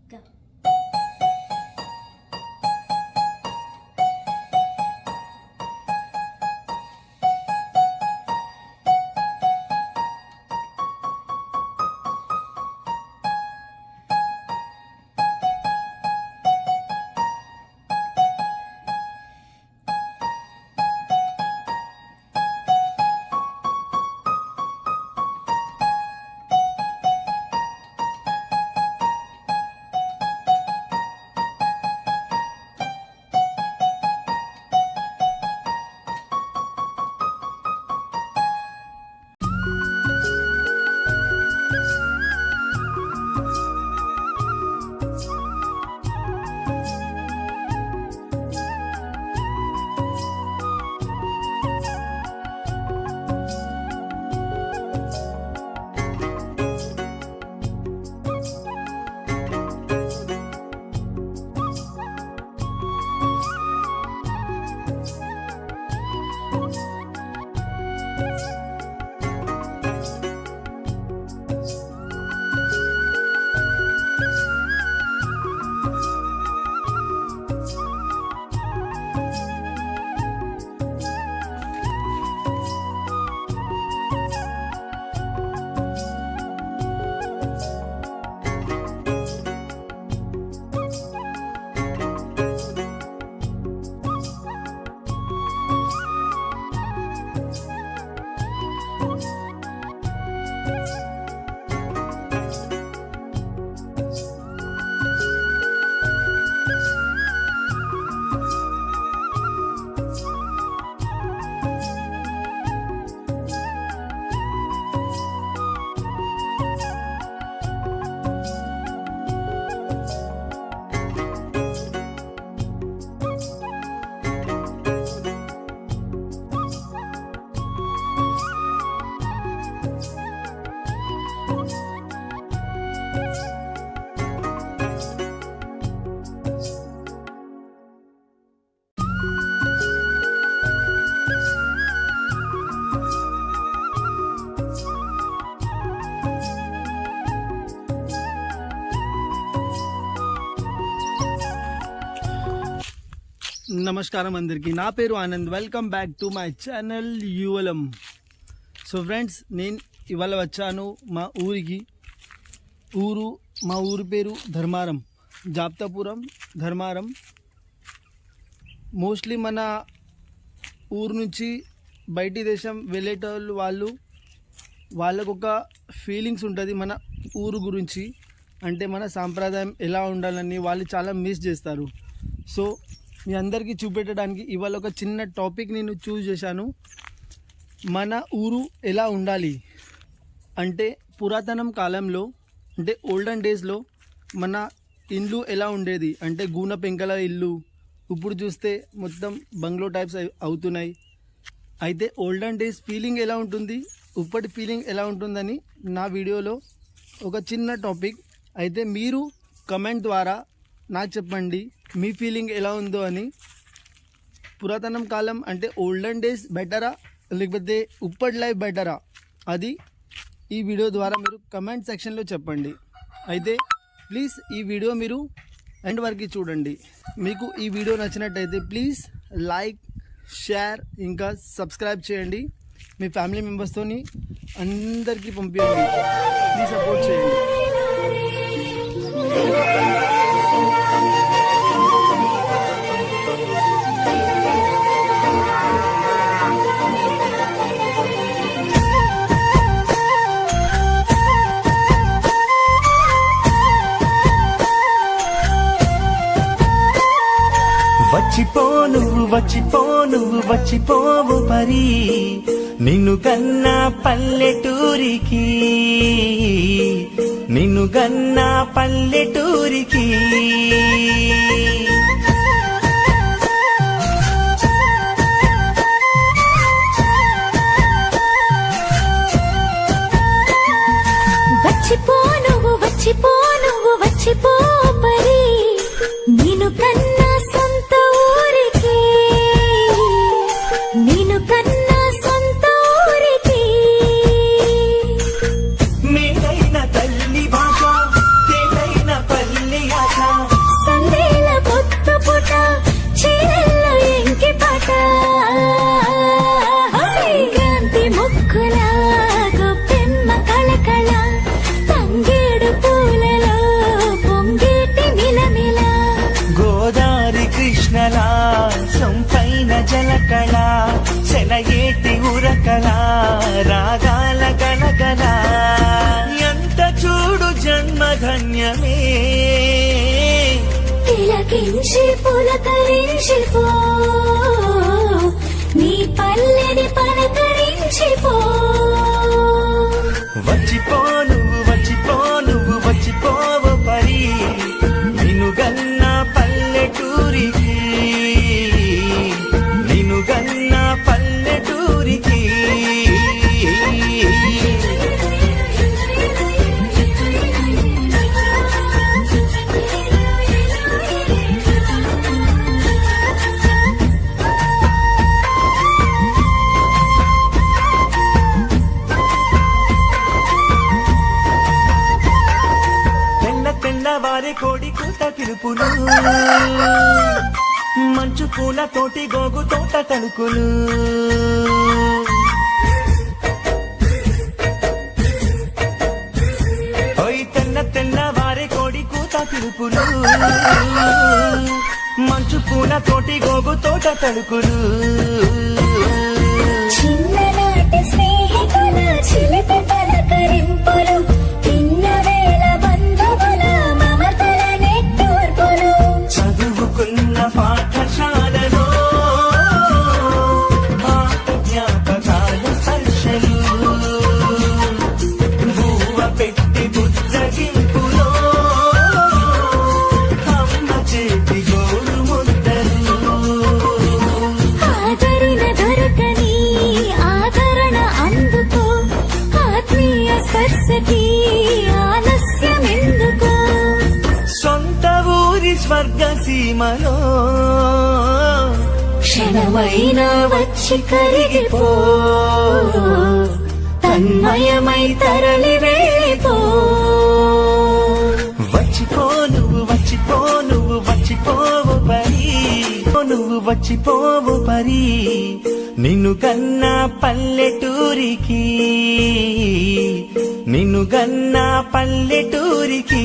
Go. నమస్కారం అందరికీ. నా పేరు Anand. Welcome back to my channel యువలం. సో ఫ్రెండ్స్, నేను ఇవాళ వచ్చాను మా ఊరికి. మా ఊరి పేరు ధర్మారం, జాప్తాపురం ధర్మారం. మోస్ట్లీ మన ఊరు నుంచి బయటి దేశం వెళ్ళేటోళ్ళు వాళ్ళకు ఒక ఫీలింగ్స్ ఉంటుంది మన ఊరు గురించి. అంటే మన సాంప్రదాయం ఎలా ఉండాలని వాళ్ళు చాలా మిస్ చేస్తారు. సో మీ అందరికీ చూపెట్టడానికి ఇవాళ ఒక చిన్న టాపిక్ నేను చూస్ చేశాను. మన ఊరు ఎలా ఉండాలి అంటే, పురాతనం కాలంలో అంటే ఓల్డెన్ డేస్లో మన ఇల్లు ఎలా ఉండేది అంటే గూన పెంకల ఇల్లు. ఇప్పుడు చూస్తే మొత్తం బంగ్లో టైప్స్ అవుతున్నాయి. అయితే ఓల్డెన్ డేస్ ఫీలింగ్ ఎలా ఉంటుంది, ఇప్పటి ఫీలింగ్ ఎలా ఉంటుందని నా వీడియోలో ఒక చిన్న టాపిక్. అయితే మీరు కమెంట్ ద్వారా నాకు చెప్పండి మీ ఫీలింగ్ ఎలా ఉందో అని. పురాతనం కాలం అంటే ఓల్డెన్ డేస్ బెటరా లేకపోతే ఇప్పటి లైఫ్ బెటరా, అది ఈ వీడియో ద్వారా మీరు కమెంట్ సెక్షన్లో చెప్పండి. అయితే ప్లీజ్ ఈ వీడియో మీరు ఎండ్ వరకు చూడండి. మీకు ఈ వీడియో నచ్చినట్టయితే ప్లీజ్ లైక్, షేర్ ఇంకా సబ్స్క్రైబ్ చేయండి. మీ ఫ్యామిలీ మెంబర్స్తోని అందరికీ పంపించండి. ప్లీజ్ సపోర్ట్ చేయండి. వచ్చిపోవు పరి, నిన్ను గన్నా పల్లెటూరికి, వచ్చిపో పరి, నిన్ను కన్నా సొంత ఊరికి, నిన్ను కన్నా సొంత ఊరికి. మేలైన తల్లి భాష, తేలైన పల్లె ఏటి ఉరకల రాగాల గలగల ఎంత చూడు జన్మధన్యమే తిలకించి పులకరించిపో నీ పల్లెని పలకరించిపో వచ్చిపో నువ్వు వచ్చిపో నువ్వు వచ్చిపోవు పరి నిన్ను గన్న పల్లెటూరికి నిన్ను గన్న పల్లెటూరికి తెల్లవారి కోడి కూత పిలుపులు మంచు పూల తోటి గోగు తోట తలుకులు ఓయ్ తెల్లవారి కోడి కూత పిలుపులు మంచు పూల తోటి గోగు తోట తలుకులు చిన్ననాటి స్నేహితుల చిలిపి పలకరింపులు తిన్న వేళ బంధువుల మమతల నెట్టూర్పులు చదువుకున్న పాఠశాలలో పాత జ్ఞాపకాల స్పర్శలు బువ్వ పెట్టి బుజ్జగింపులో అమ్మ చేతి గోరు ముద్దలు ఆదరణ దొరకని ఆదరణ అందుకో ఆత్మీయ స్పర్శకి ఆలస్యం ఎందుకో సొంత ఊరి స్వర్గ సీమలో క్షణమైన వచ్చి కరిగిపో తన్మయమై తరలి వెళ్ళిపో వచ్చిపో నువ్వు వచ్చిపో నువ్వు వచ్చిపోవు పరి నువ్వు వచ్చిపోవు పరి నిన్ను గన్నా పల్లెటూరికి నిన్ను గన్నా పల్లెటూరికి